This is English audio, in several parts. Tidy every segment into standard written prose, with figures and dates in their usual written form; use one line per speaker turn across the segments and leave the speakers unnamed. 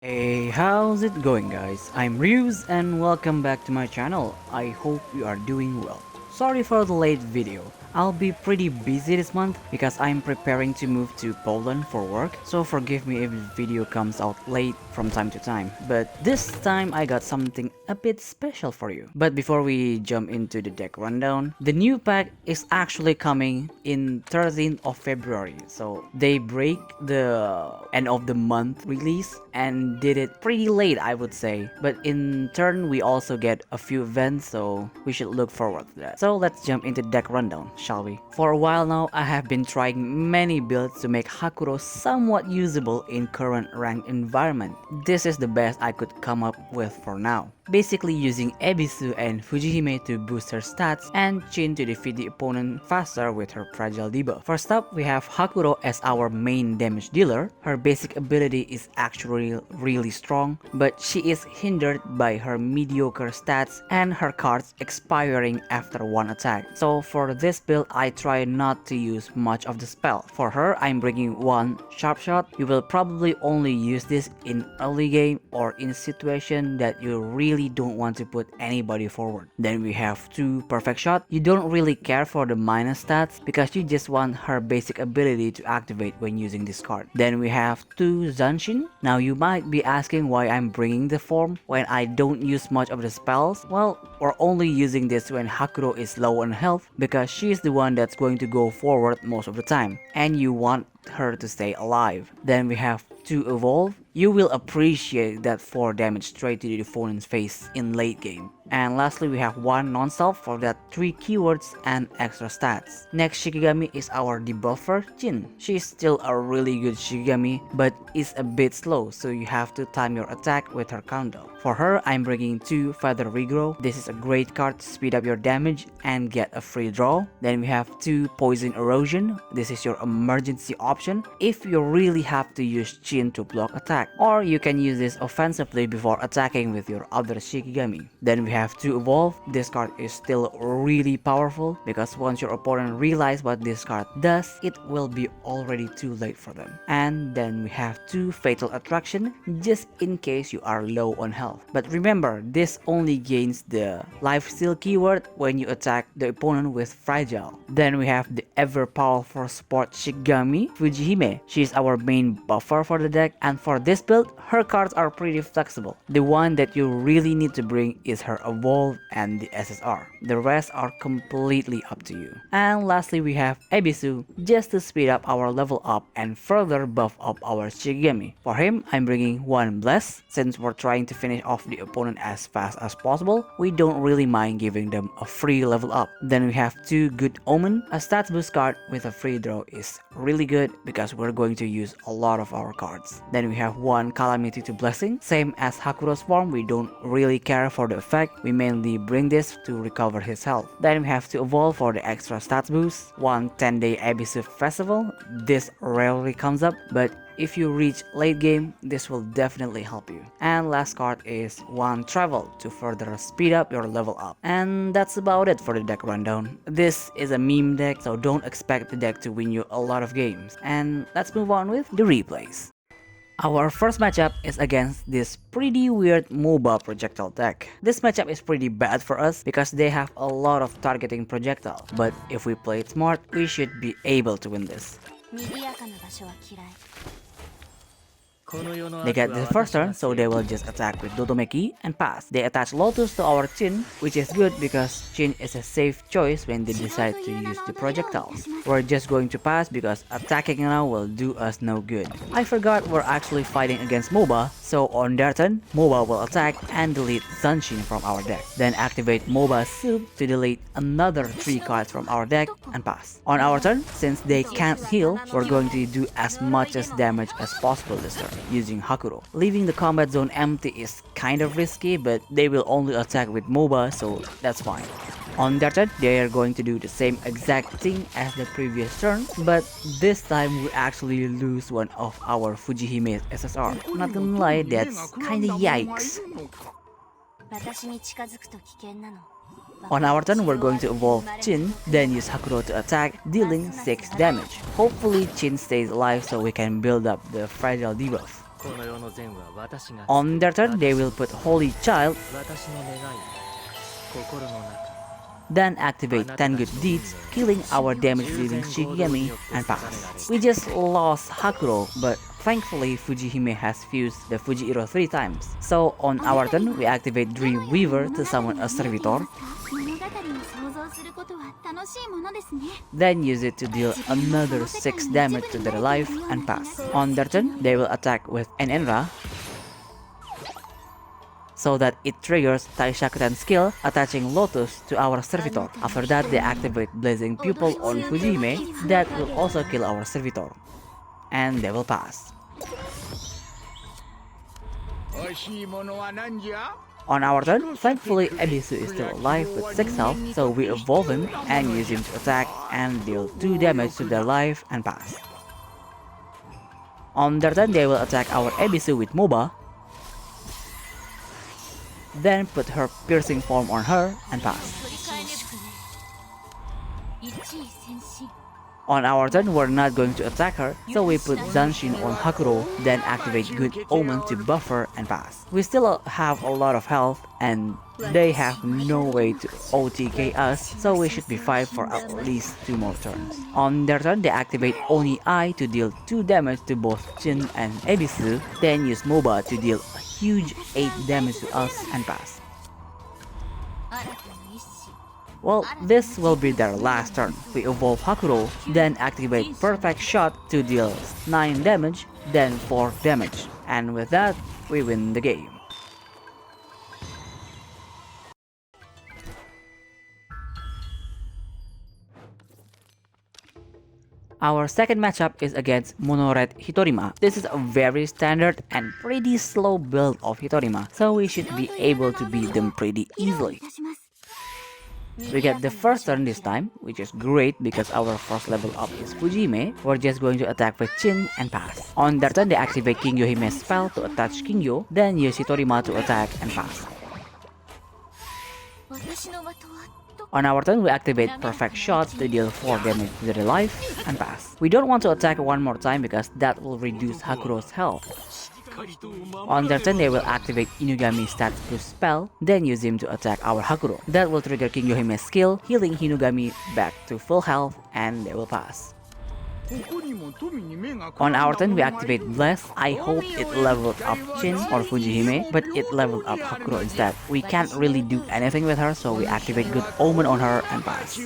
Hey, how's it going guys? I'm Ryuz and welcome back to my channel. I hope you are doing well. Sorry for the late video. I'll be pretty busy this month because I'm preparing to move to Poland for work, so forgive me if the video comes out late from time to time. But this time I got something a bit special for you. But before we jump into the deck rundown, the new pack is actually coming in 13th of February. So they break the end of the month release and did it pretty late, I would say. But in turn we also get a few events, so we should look forward to that. So let's jump into deck rundown, shall we? For a while now, I have been trying many builds to make Hakuro somewhat usable in current ranked environment. This is the best I could come up with for now. Basically using Ebisu and Fujihime to boost her stats and Chin to defeat the opponent faster with her fragile debuff. First up, we have Hakuro as our main damage dealer. Her basic ability is actually really strong, but she is hindered by her mediocre stats and her cards expiring after one attack. So for this build, I try not to use much of the spell. For her, I'm bringing one Sharp Shot. You will probably only use this in early game or in situation that you really don't want to put anybody forward. Then we have two Perfect Shot. You don't really care for the minus stats because you just want her basic ability to activate when using this card. Then we have two Zanshin. Now you might be asking why I'm bringing the form when I don't use much of the spells. Well, we're only using this when Hakuro is low on health because she's the one that's going to go forward most of the time and you want her to stay alive. Then we have two Evolve. You will appreciate that 4 damage straight to the opponent's face in late game. And lastly, we have one non-self for that 3 keywords and extra stats. Next Shikigami is our debuffer, Jin. She is still a really good Shikigami, but is a bit slow, so you have to time your attack with her countdown. For her, I'm bringing 2 Feather Regrow. This is a great card to speed up your damage and get a free draw. Then we have 2 Poison Erosion. This is your emergency option if you really have to use Jin to block attack, or you can use this offensively before attacking with your other Shikigami. Then we have 2 Evolve. This card is still really powerful because once your opponent realizes what this card does, it will be already too late for them. And then we have 2 Fatal Attraction just in case you are low on health. But remember, this only gains the Lifesteal keyword when you attack the opponent with Fragile. Then we have the ever powerful support Shikigami, Fujihime. She is our main buffer for the deck, and for this build, her cards are pretty flexible. The one that you really need to bring is her Evolve and the SSR. The rest are completely up to you. And lastly, we have Ebisu just to speed up our level up and further buff up our Shikigami. For him, I'm bringing one Bless. Since we're trying to finish off the opponent as fast as possible, we don't really mind giving them a free level up. Then we have 2 Good Omen. A stats boost card with a free draw is really good because we're going to use a lot of our cards. Then we have 1 Calamity to Blessing. Same as Hakuro's form, we don't really care for the effect. We mainly bring this to recover his health. Then we have to evolve for the extra stats boost. 1 10-day Abyssal Festival. This rarely comes up, but if you reach late game, this will definitely help you. And last card is 1 Travel to further speed up your level up. And that's about it for the deck rundown. This is a meme deck, so don't expect the deck to win you a lot of games. And let's move on with the replays. Our first matchup is against this pretty weird Mouba Projectile deck. This matchup is pretty bad for us because they have a lot of targeting projectile, but if we play it smart, we should be able to win this. They get the first turn, so they will just attack with Dodomeki and pass. They attach Lotus to our Chin, which is good because Chin is a safe choice when they decide to use the projectiles. We're just going to pass because attacking now will do us no good. I forgot we're actually fighting against Mouba, so on their turn, Mouba will attack and delete Zanshin from our deck. Then activate Mouba's Soup to delete another 3 cards from our deck and pass. On our turn, since they can't heal, we're going to do as much as damage as possible this turn using Hakuro. Leaving the combat zone empty is kind of risky, but they will only attack with Mouba, so that's fine. On their turn, they are going to do the same exact thing as the previous turn, but this time we actually lose one of our Fujihime's SSR. Not gonna lie, that's kinda yikes. On our turn, we're going to evolve Chin, then use Hakuro to attack, dealing 6 damage. Hopefully Chin stays alive so we can build up the fragile debuff. On their turn, they will put Holy Child, then activate 10 good deeds, killing our damage dealing Shikigami and pass. We just lost Hakuro, but thankfully Fujihime has fused the Fujihiro 3 times. So on our turn, we activate Dream Weaver to summon a Servitor, then use it to deal another 6 damage to their life and pass. On their turn, they will attack with an Enra, so that it triggers Taishakutan skill attaching Lotus to our Servitor. After that, they activate Blazing Pupil on Fujihime that will also kill our Servitor. And they will pass. On our turn, thankfully Ebisu is still alive with 6 health, so we evolve him and use him to attack and deal 2 damage to their life and pass. On their turn, they will attack our Ebisu with Mouba, then put her piercing form on her and pass. On our turn, we're not going to attack her, so we put Zanshin on Hakuro, then activate Good Omen to buff her and pass. We still have a lot of health, and they have no way to OTK us, so we should be fine for at least 2 more turns. On their turn, they activate Oni Eye to deal 2 damage to both Chin and Ebisu, then use Mouba to deal a huge 8 damage to us and pass. Well, this will be their last turn. We evolve Hakuro, then activate Perfect Shot to deal 9 damage, then 4 damage. And with that, we win the game. Our second matchup is against Mono Red Hitorima. This is a very standard and pretty slow build of Hitorima, so we should be able to beat them pretty easily. We get the first turn this time, which is great because our first level up is Fujihime. We're just going to attack with Chin and pass. On their turn, they activate Kingyo Hime's spell to attach Kingyo, then use Hitorima to attack and pass. On our turn, we activate Perfect Shot to deal 4 damage to their life and pass. We don't want to attack one more time because that will reduce Hakuro's health. On their turn, they will activate Inugami stats boost spell, then use him to attack our Hakuro. That will trigger Kingyo Hime's skill, healing Inugami back to full health, and they will pass. On our turn, we activate Bless. I hope it leveled up Chin or Fujihime, but it leveled up Hakuro instead. We can't really do anything with her, so we activate Good Omen on her and pass.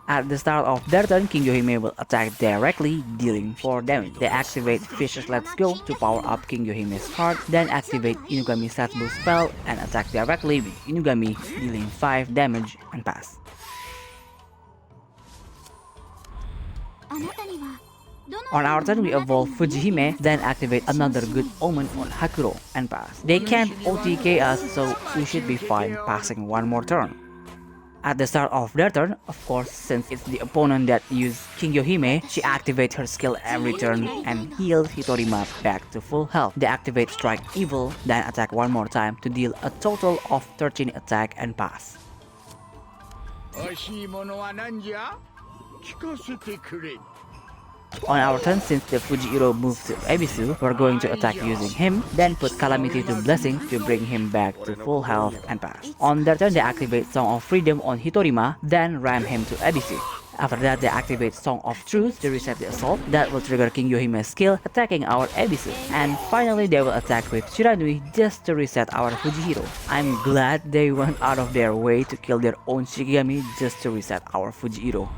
At the start of their turn, Kingyo Hime will attack directly, dealing 4 damage. They activate Fish's Let's Go to power up Kingyo Hime's heart, then activate Inugami Stats Boost spell and attack directly with Inugami, dealing 5 damage and pass. On our turn, we evolve Fujihime, then activate another Good Omen on Hakuro and pass. They can't OTK us, so we should be fine passing one more turn. At the start of their turn, of course, since it's the opponent that used Kingyo Hime, she activates her skill every turn and heals Hitorima back to full health. They activate Strike Evil, then attack one more time to deal a total of 13 attack and pass. On our turn, since the Fujihiro moved to Ebisu, we're going to attack using him, then put Calamity to Blessing to bring him back to full health and pass. On their turn, they activate Song of Freedom on Hitorima, then ram him to Ebisu. After that, they activate Song of Truth to reset the assault. That will trigger Kingyo Hime's skill, attacking our Ebisu. And finally, they will attack with Shiranui just to reset our Fujihiro. I'm glad they went out of their way to kill their own Shikigami just to reset our Fujihiro.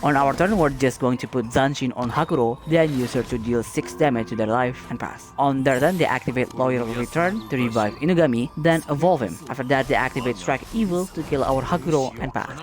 On our turn, we're just going to put Zanshin on Hakuro, then use her to deal 6 damage to their life and pass. On their turn, they activate Loyal Return to revive Inugami, then evolve him. After that, they activate Strike Evil to kill our Hakuro and pass.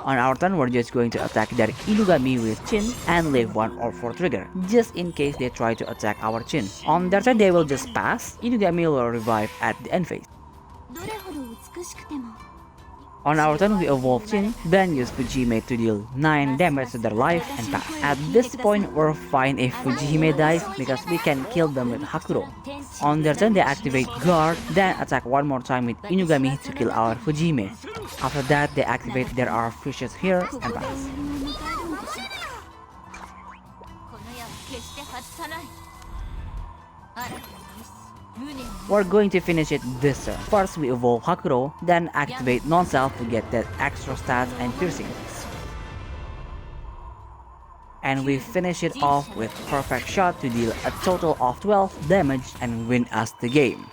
On our turn, we're just going to attack their Inugami with Chin and leave 1 or 4 trigger, just in case they try to attack our Chin. On their turn, they will just pass. Inugami will revive at the end phase. On our turn, we evolve Chin, then use Fujihime to deal 9 damage to their life and pass. At this point, we're fine if Fujihime dies because we can kill them with Hakuro. On their turn, they activate Guard, then attack one more time with Inugami to kill our Fujihime. After that, they activate their Artificious here and pass. We're going to finish it this turn. First, we evolve Hakuro, then activate non-self to get that extra stats and piercing. And we finish it off with perfect shot to deal a total of 12 damage and win us the game.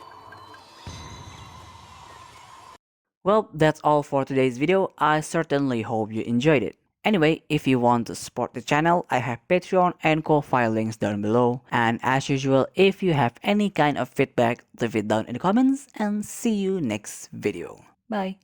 Well, that's all for today's video. I certainly hope you enjoyed it. Anyway, if you want to support the channel, I have Patreon and Ko-Fi links down below. And as usual, if you have any kind of feedback, leave it down in the comments and see you next video. Bye!